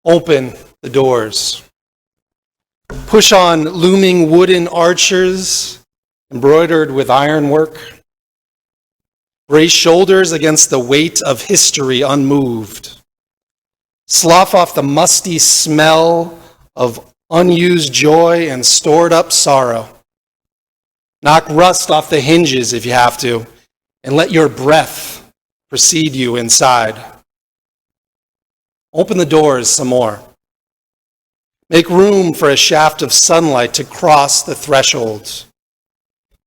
Open the doors. Push on looming wooden archers embroidered with ironwork. Brace shoulders against the weight of history unmoved. Slough off the musty smell of unused joy and stored up sorrow. Knock rust off the hinges if you have to, and let your breath precede you inside. Open the doors some more. Make room for a shaft of sunlight to cross the threshold.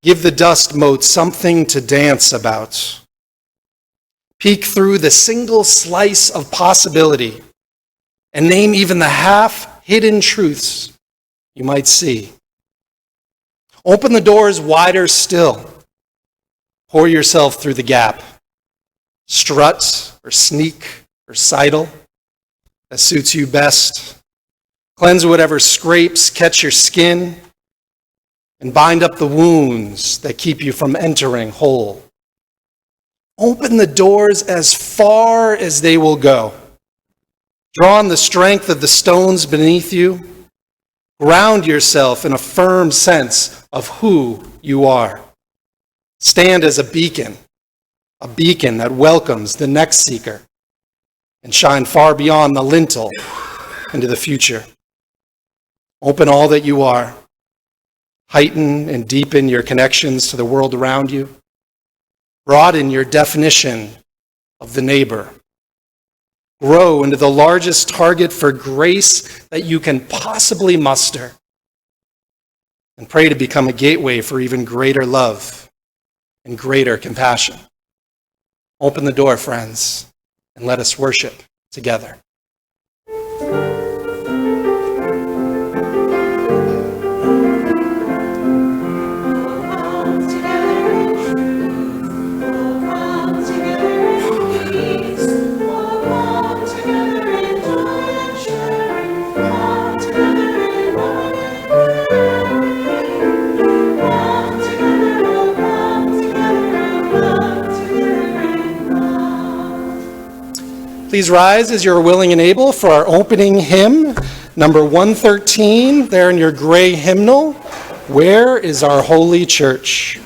Give the dust mote something to dance about. Peek through the single slice of possibility and name even the half-hidden truths you might see. Open the doors wider still. Pour yourself through the gap. Strut or sneak or sidle as suits you best. Cleanse whatever scrapes catch your skin and bind up the wounds that keep you from entering whole. Open the doors as far as they will go. Draw on the strength of the stones beneath you. Ground yourself in a firm sense of who you are. Stand as a beacon that welcomes the next seeker, and shine far beyond the lintel into the future. Open all that you are. Heighten and deepen your connections to the world around you. Broaden your definition of the neighbor. Grow into the largest target for grace that you can possibly muster. And pray to become a gateway for even greater love and greater compassion. Open the door, friends, and let us worship together. Please rise as you're willing and able for our opening hymn, number 113, there in your gray hymnal, Where is Our Holy Church?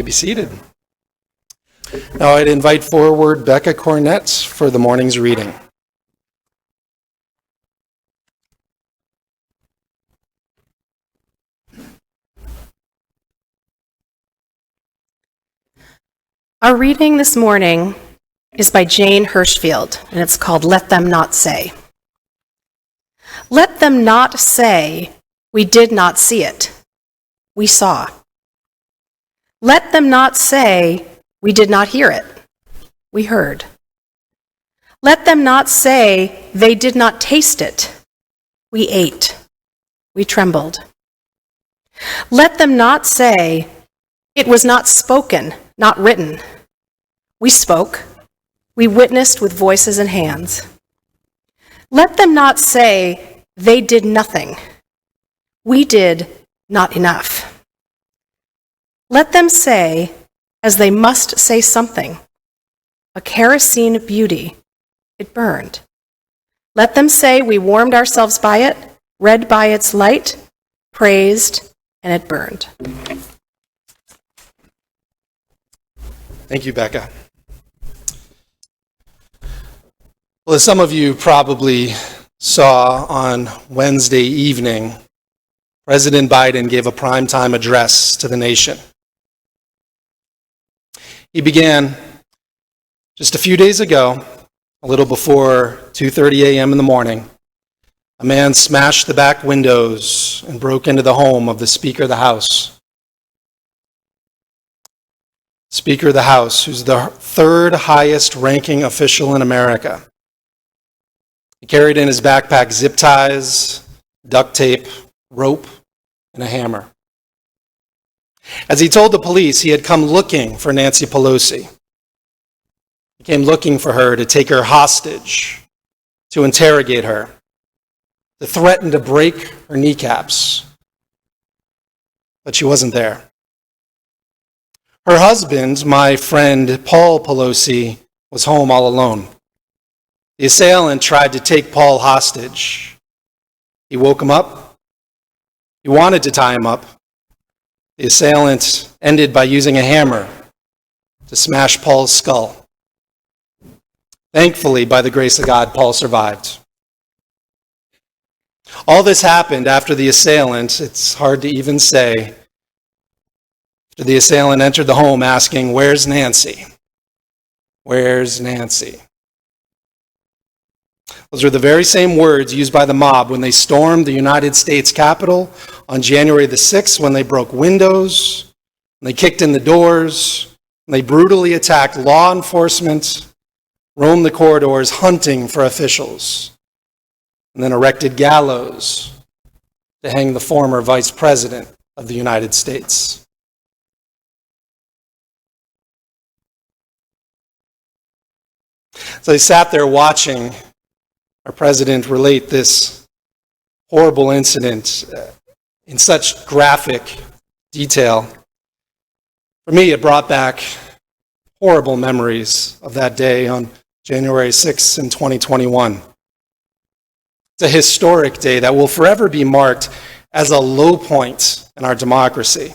Be seated. Now I'd invite forward Becca Cornett for the morning's reading. Our reading this morning is by Jane Hirschfield, and it's called Let Them Not Say. Let them not say, we did not see it. We saw. Let them not say, we did not hear it. We heard. Let them not say, they did not taste it. We ate. We trembled. Let them not say, it was not spoken, not written. We spoke. We witnessed with voices and hands. Let them not say, They did nothing. We did not enough. Let them say, as they must say something, a kerosene beauty, it burned. Let them say we warmed ourselves by it, read by its light, praised, and it burned. Thank you, Becca. Well, as some of you probably saw on Wednesday evening, President Biden gave a primetime address to the nation. He began just a few days ago, a little before 2:30 a.m. in the morning. A man smashed the back windows and broke into the home of the Speaker of the House. Speaker of the House, who's the third highest ranking official in America. He carried in his backpack zip ties, duct tape, rope, and a hammer. As he told the police, he had come looking for Nancy Pelosi. He came looking for her to take her hostage, to interrogate her, to threaten to break her kneecaps. But she wasn't there. Her husband, my friend Paul Pelosi, was home all alone. The assailant tried to take Paul hostage. He woke him up. He wanted to tie him up. The assailant ended by using a hammer to smash Paul's skull. Thankfully, by the grace of God, Paul survived. All this happened after the assailant, it's hard to even say, after the assailant entered the home asking, "Where's Nancy? Where's Nancy?" Those are the very same words used by the mob when they stormed the United States Capitol on January the 6th, when they broke windows, when they kicked in the doors, when they brutally attacked law enforcement, roamed the corridors hunting for officials, and then erected gallows to hang the former Vice President of the United States. So I sat there watching our president relate this horrible incident in such graphic detail. For me, it brought back horrible memories of that day on January 6th in 2021. It's a historic day that will forever be marked as a low point in our democracy.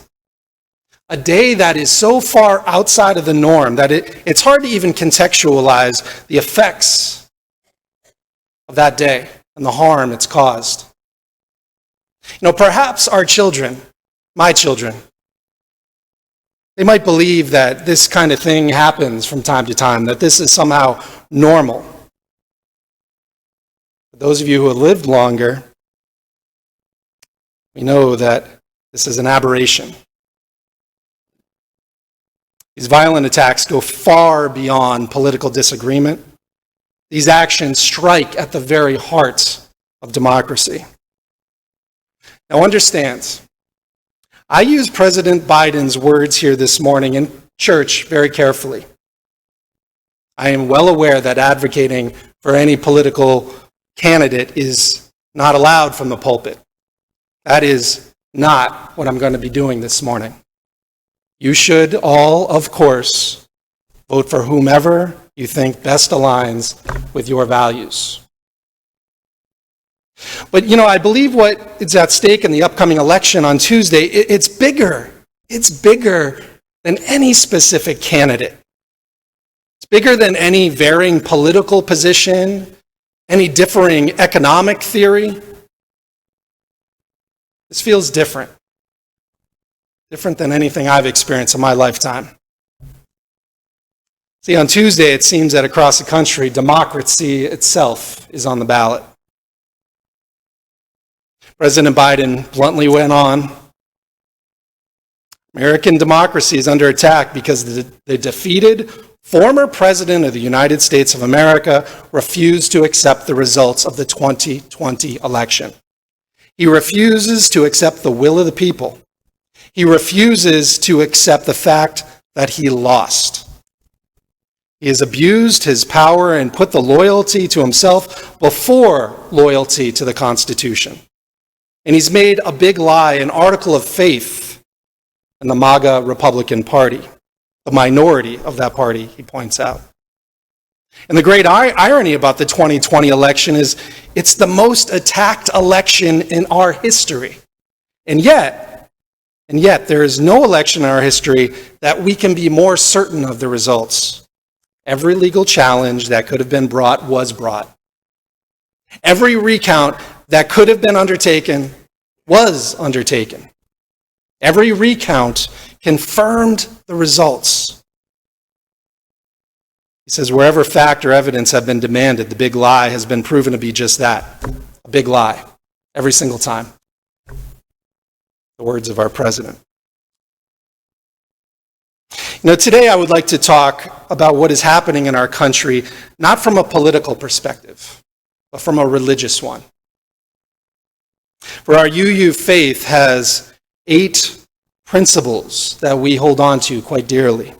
A day that is so far outside of the norm that it's hard to even contextualize the effects of that day and the harm it's caused. Perhaps our children, my children, they might believe that this kind of thing happens from time to time, that this is somehow normal. For those of you who have lived longer, we know that this is an aberration. These violent attacks go far beyond political disagreement. These actions strike at the very heart of democracy. Now understand, I use President Biden's words here this morning in church very carefully. I am well aware that advocating for any political candidate is not allowed from the pulpit. That is not what I'm going to be doing this morning. You should all, of course, vote for whomever you think best aligns with your values. But, I believe what is at stake in the upcoming election on Tuesday, it's bigger. It's bigger than any specific candidate. It's bigger than any varying political position, any differing economic theory. This feels different. Different than anything I've experienced in my lifetime. See, on Tuesday, it seems that across the country, democracy itself is on the ballot. President Biden bluntly went on, American democracy is under attack because the defeated former president of the United States of America refused to accept the results of the 2020 election. He refuses to accept the will of the people. He refuses to accept the fact that he lost. He has abused his power and put the loyalty to himself before loyalty to the Constitution. And he's made a big lie an article of faith in the MAGA Republican Party, the minority of that party, he points out. And the great irony about the 2020 election is it's the most attacked election in our history. And yet, there is no election in our history that we can be more certain of the results. Every legal challenge that could have been brought was brought. Every recount that could have been undertaken was undertaken. Every recount confirmed the results. He says, wherever fact or evidence have been demanded, the big lie has been proven to be just that, a big lie, every single time. The words of our president. Today I would like to talk about what is happening in our country, not from a political perspective, but from a religious one. For our UU faith has 8 principles that we hold on to quite dearly.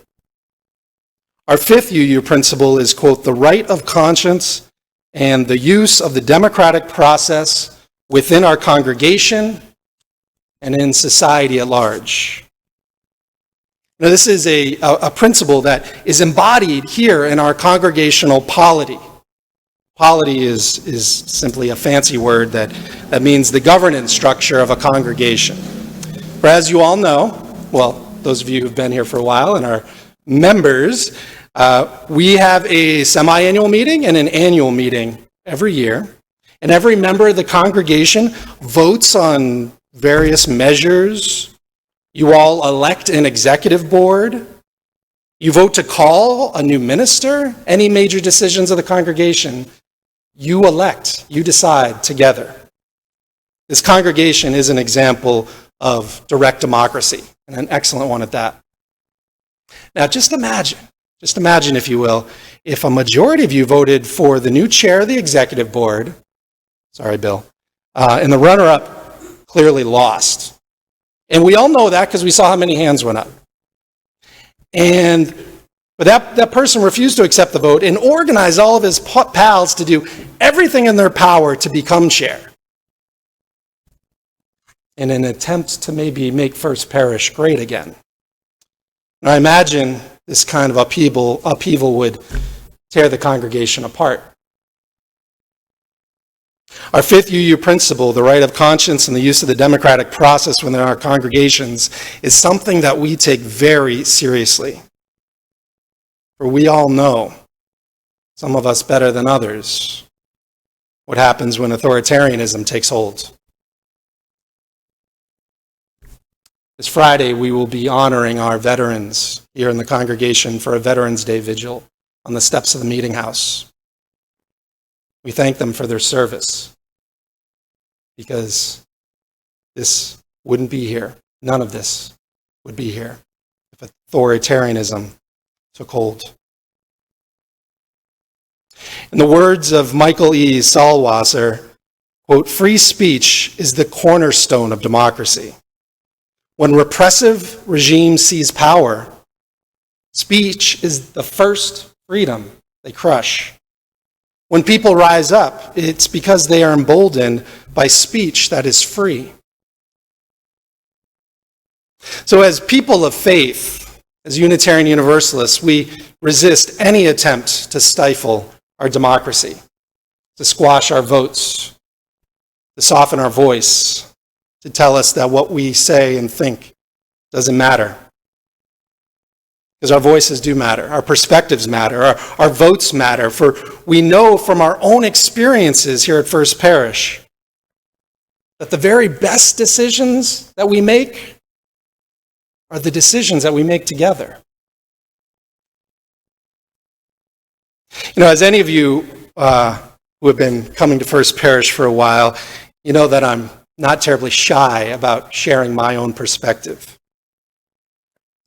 Our 5th UU principle is, quote, the right of conscience and the use of the democratic process within our congregation and in society at large. Now, this is a principle that is embodied here in our congregational polity. Polity is simply a fancy word that means the governance structure of a congregation. For as you all know, well, those of you who've been here for a while and are members, we have a semi-annual meeting and an annual meeting every year. And every member of the congregation votes on various measures. You all elect an executive board. You vote to call a new minister. Any major decisions of the congregation, you elect, you decide together. This congregation is an example of direct democracy, and an excellent one at that. Now, just imagine, if you will, if a majority of you voted for the new chair of the executive board, sorry, Bill, and the runner-up clearly lost. And we all know that because we saw how many hands went up. But that person refused to accept the vote and organized all of his pals to do everything in their power to become chair in an attempt to maybe make First Parish great again. Now, I imagine this kind of upheaval would tear the congregation apart. Our 5th UU principle, the right of conscience and the use of the democratic process within our congregations, is something that we take very seriously. For we all know, some of us better than others, what happens when authoritarianism takes hold. This Friday, we will be honoring our veterans here in the congregation for a Veterans Day vigil on the steps of the Meeting House. We thank them for their service because this wouldn't be here. None of this would be here if authoritarianism took hold. In the words of Michael E. Sallwasser, quote, free speech is the cornerstone of democracy. When repressive regimes seize power, speech is the first freedom they crush. When people rise up, it's because they are emboldened by speech that is free. So as people of faith, as Unitarian Universalists, we resist any attempt to stifle our democracy, to squash our votes, to soften our voice, to tell us that what we say and think doesn't matter. Because our voices do matter, our perspectives matter, our votes matter, for we know from our own experiences here at First Parish that the very best decisions that we make are the decisions that we make together. As any of you who have been coming to First Parish for a while, you know that I'm not terribly shy about sharing my own perspective.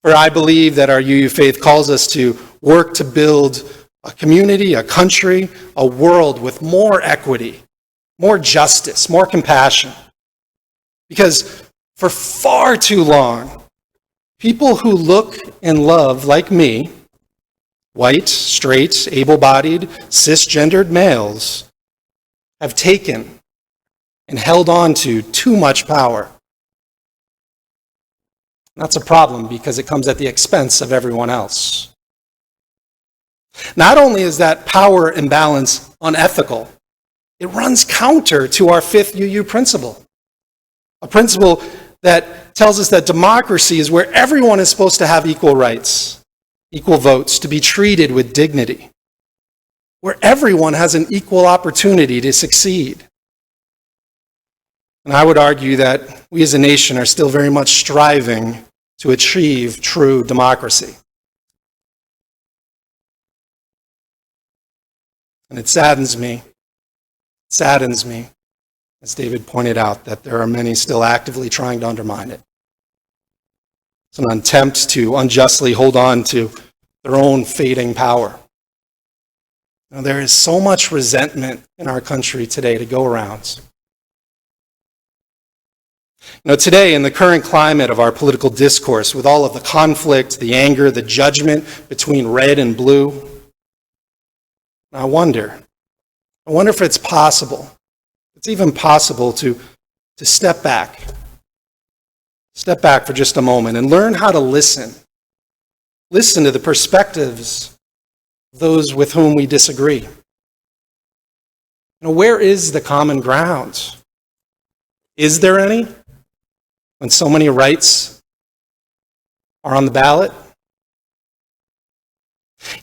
For I believe that our UU faith calls us to work to build a community, a country, a world with more equity, more justice, more compassion. Because for far too long, people who look and love like me white, straight, able-bodied, cisgendered males have taken and held on to too much power. That's a problem because it comes at the expense of everyone else. Not only is that power imbalance unethical, it runs counter to our fifth UU principle, a principle that tells us that democracy is where everyone is supposed to have equal rights, equal votes, to be treated with dignity, where everyone has an equal opportunity to succeed. And I would argue that we as a nation are still very much striving to achieve true democracy. And it saddens me, as David pointed out, that there are many still actively trying to undermine it. It's an attempt to unjustly hold on to their own fading power. Now, there is so much resentment in our country today to go around. Today, in the current climate of our political discourse, with all of the conflict, the anger, the judgment between red and blue, I wonder if it's possible, it's even possible to step back for just a moment and learn how to listen to the perspectives of those with whom we disagree. Where is the common ground? Is there any? When so many rights are on the ballot?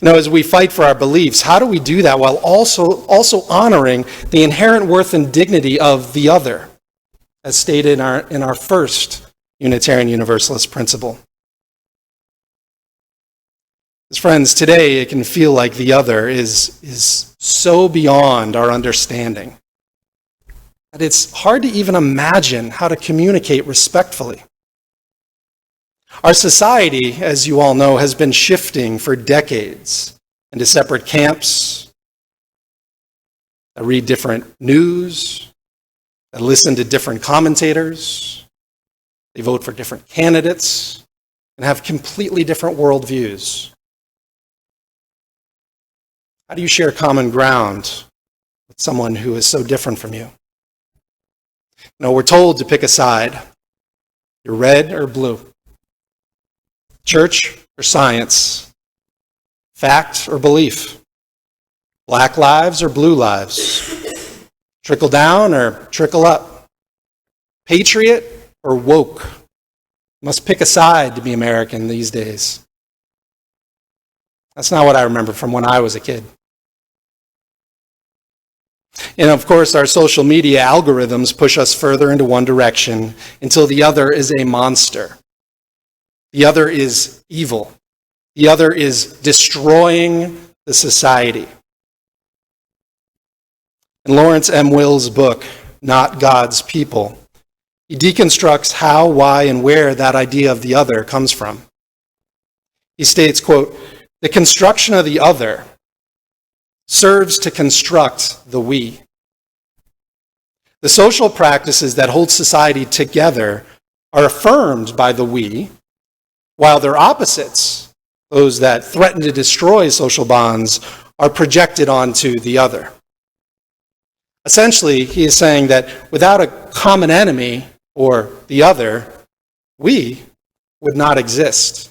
As we fight for our beliefs, how do we do that while also honoring the inherent worth and dignity of the other, as stated in our first Unitarian Universalist principle? As friends, today it can feel like the other is so beyond our understanding that it's hard to even imagine how to communicate respectfully. Our society, as you all know, has been shifting for decades into separate camps that read different news, that listen to different commentators, they vote for different candidates, and have completely different worldviews. How do you share common ground with someone who is so different from you? We're told to pick a side. You're red or blue. Church or science. Fact or belief. Black lives or blue lives. Trickle down or trickle up. Patriot or woke. You must pick a side to be American these days. That's not what I remember from when I was a kid. And of course, our social media algorithms push us further into one direction until the other is a monster. The other is evil. The other is destroying the society. In Lawrence M. Will's book, Not God's People, he deconstructs how, why, and where that idea of the other comes from. He states, quote, "The construction of the other serves to construct the we. The social practices that hold society together are affirmed by the we, while their opposites, those that threaten to destroy social bonds, are projected onto the other." Essentially, he is saying that without a common enemy, or the other, we would not exist.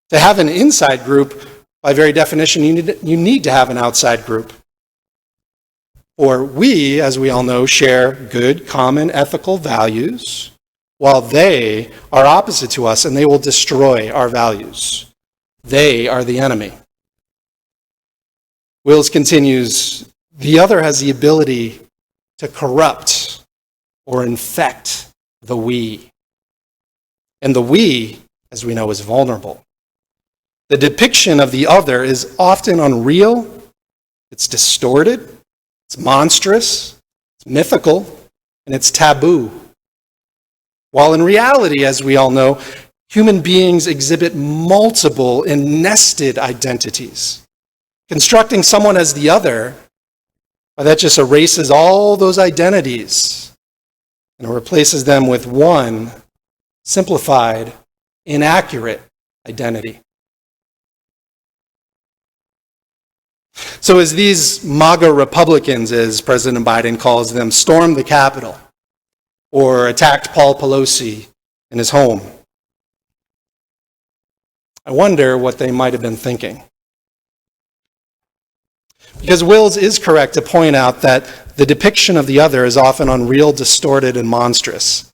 To have an inside group, by very definition, you need to have an outside group. For we, as we all know, share good, common, ethical values, while they are opposite to us and they will destroy our values. They are the enemy. Wills continues, the other has the ability to corrupt or infect the we. And the we, as we know, is vulnerable. The depiction of the other is often unreal, it's distorted, it's monstrous, it's mythical, and it's taboo. While in reality, as we all know, human beings exhibit multiple and nested identities. Constructing someone as the other, well, that just erases all those identities and replaces them with one simplified, inaccurate identity. So as these MAGA Republicans, as President Biden calls them, stormed the Capitol or attacked Paul Pelosi in his home, I wonder what they might have been thinking. Because Wills is correct to point out that the depiction of the other is often unreal, distorted, and monstrous.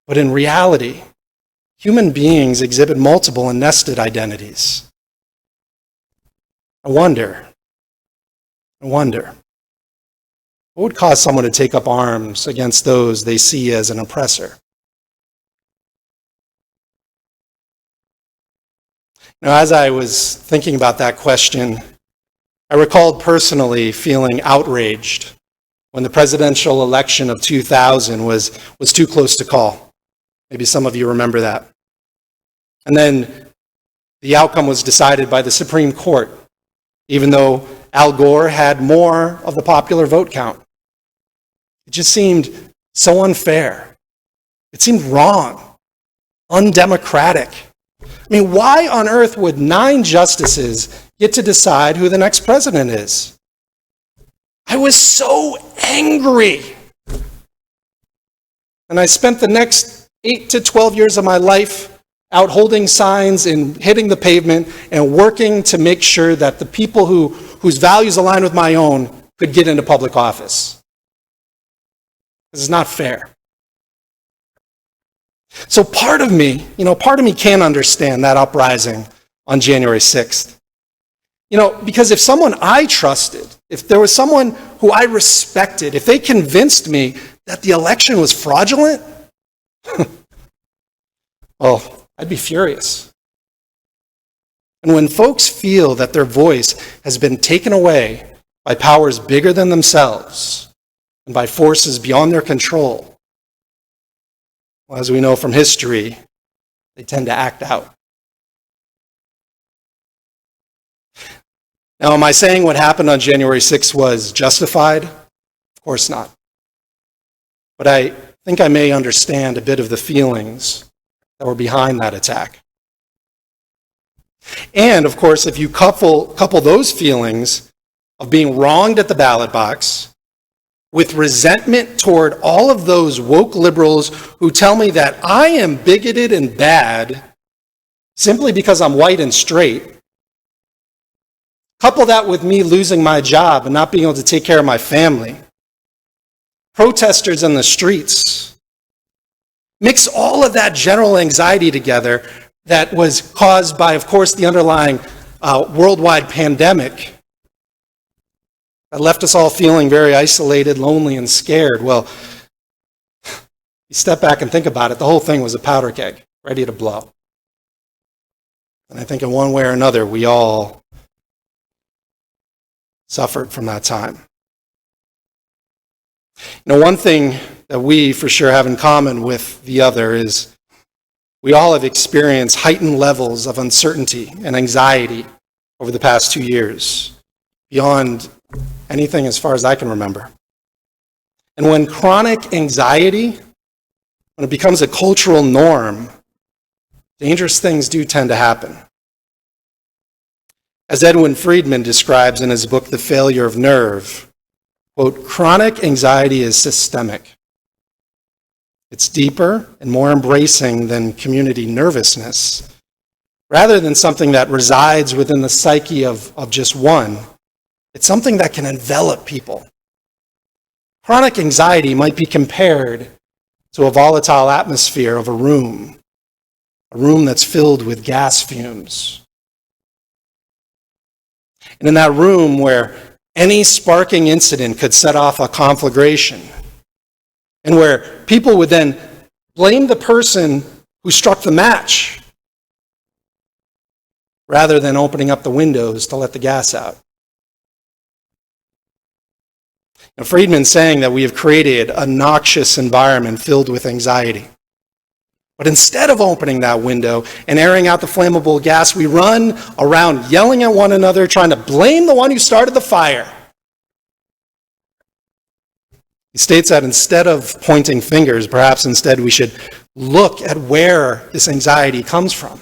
But in reality, human beings exhibit multiple and nested identities. I wonder, what would cause someone to take up arms against those they see as an oppressor? Now, as I was thinking about that question, I recalled personally feeling outraged when the presidential election of 2000 was too close to call. Maybe some of you remember that. And then the outcome was decided by the Supreme Court, even though Al Gore had more of the popular vote count. It just seemed so unfair. It seemed wrong, undemocratic. I mean, why on earth would 9 justices get to decide who the next president is? I was so angry. And I spent the next 8 to 12 years of my life out holding signs and hitting the pavement and working to make sure that the people whose values align with my own could get into public office. This is not fair. So part of me can't understand that uprising on January 6th. Because if someone I trusted, if there was someone who I respected, if they convinced me that the election was fraudulent, well, I'd be furious. And when folks feel that their voice has been taken away by powers bigger than themselves and by forces beyond their control, well, as we know from history, they tend to act out. Now, am I saying what happened on January 6th was justified? Of course not. But I think I may understand a bit of the feelings that were behind that attack. And, of course, if you couple those feelings of being wronged at the ballot box with resentment toward all of those woke liberals who tell me that I am bigoted and bad simply because I'm white and straight, couple that with me losing my job and not being able to take care of my family, protesters in the streets, mix all of that general anxiety together that was caused by, of course, the underlying worldwide pandemic that left us all feeling very isolated, lonely, and scared. Well, you step back and think about it, the whole thing was a powder keg, ready to blow. And I think in one way or another, we all suffered from that time. One thing that we for sure have in common with the other is we all have experienced heightened levels of uncertainty and anxiety over the past 2 years, beyond anything as far as I can remember. And when chronic anxiety, when it becomes a cultural norm, dangerous things do tend to happen. As Edwin Friedman describes in his book, The Failure of Nerve, quote, chronic anxiety is systemic. It's deeper and more embracing than community nervousness. Rather than something that resides within the psyche of just one, it's something that can envelop people. Chronic anxiety might be compared to a volatile atmosphere of a room that's filled with gas fumes. And in that room where any sparking incident could set off a conflagration, and where people would then blame the person who struck the match rather than opening up the windows to let the gas out. Now, Friedman's saying that we have created a noxious environment filled with anxiety. But instead of opening that window and airing out the flammable gas, we run around yelling at one another, trying to blame the one who started the fire. He states that instead of pointing fingers, perhaps instead we should look at where this anxiety comes from.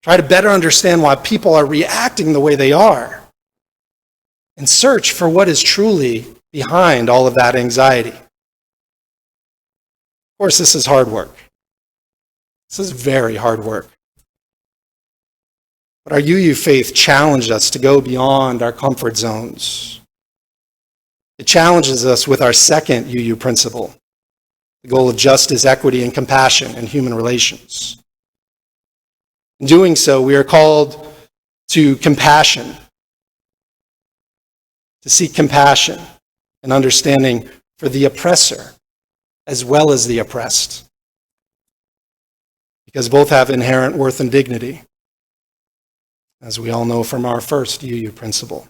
Try to better understand why people are reacting the way they are. and search for what is truly behind all of that anxiety. Of course, this is hard work. This is very hard work. But our UU faith challenged us to go beyond our comfort zones. It challenges us with our second UU principle, the goal of justice, equity, and compassion in human relations. In doing so, we are called to compassion, to seek compassion and understanding for the oppressor as well as the oppressed, because both have inherent worth and dignity, as we all know from our first UU principle.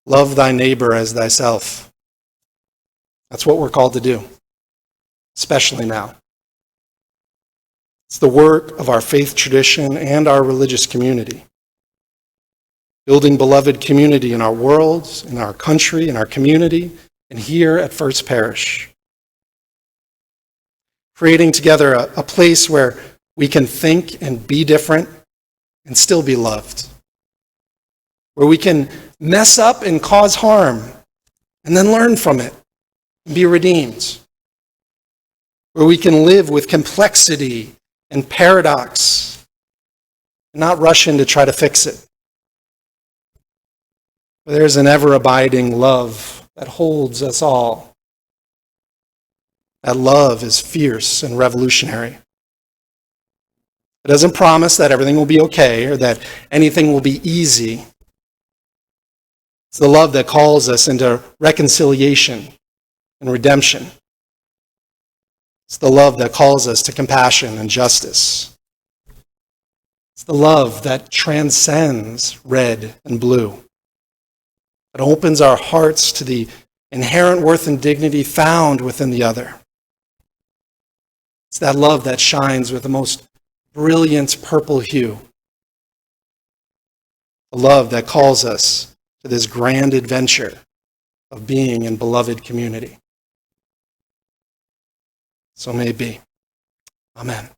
Love thy neighbor as thyself. That's what we're called to do, especially now. It's the work of our faith tradition and our religious community. Building beloved community in our world, in our country, in our community, and here at First Parish. Creating together a place where we can think and be different and still be loved. Where we can mess up and cause harm and then learn from it and be redeemed. Where we can live with complexity and paradox and not rush in to try to fix it. Where there's an ever-abiding love that holds us all. That love is fierce and revolutionary. It doesn't promise that everything will be okay or that anything will be easy. It's the love that calls us into reconciliation and redemption. It's the love that calls us to compassion and justice. It's the love that transcends red and blue. It opens our hearts to the inherent worth and dignity found within the other. It's that love that shines with the most brilliant purple hue. A love that calls us to this grand adventure of being in beloved community. So may it be. Amen.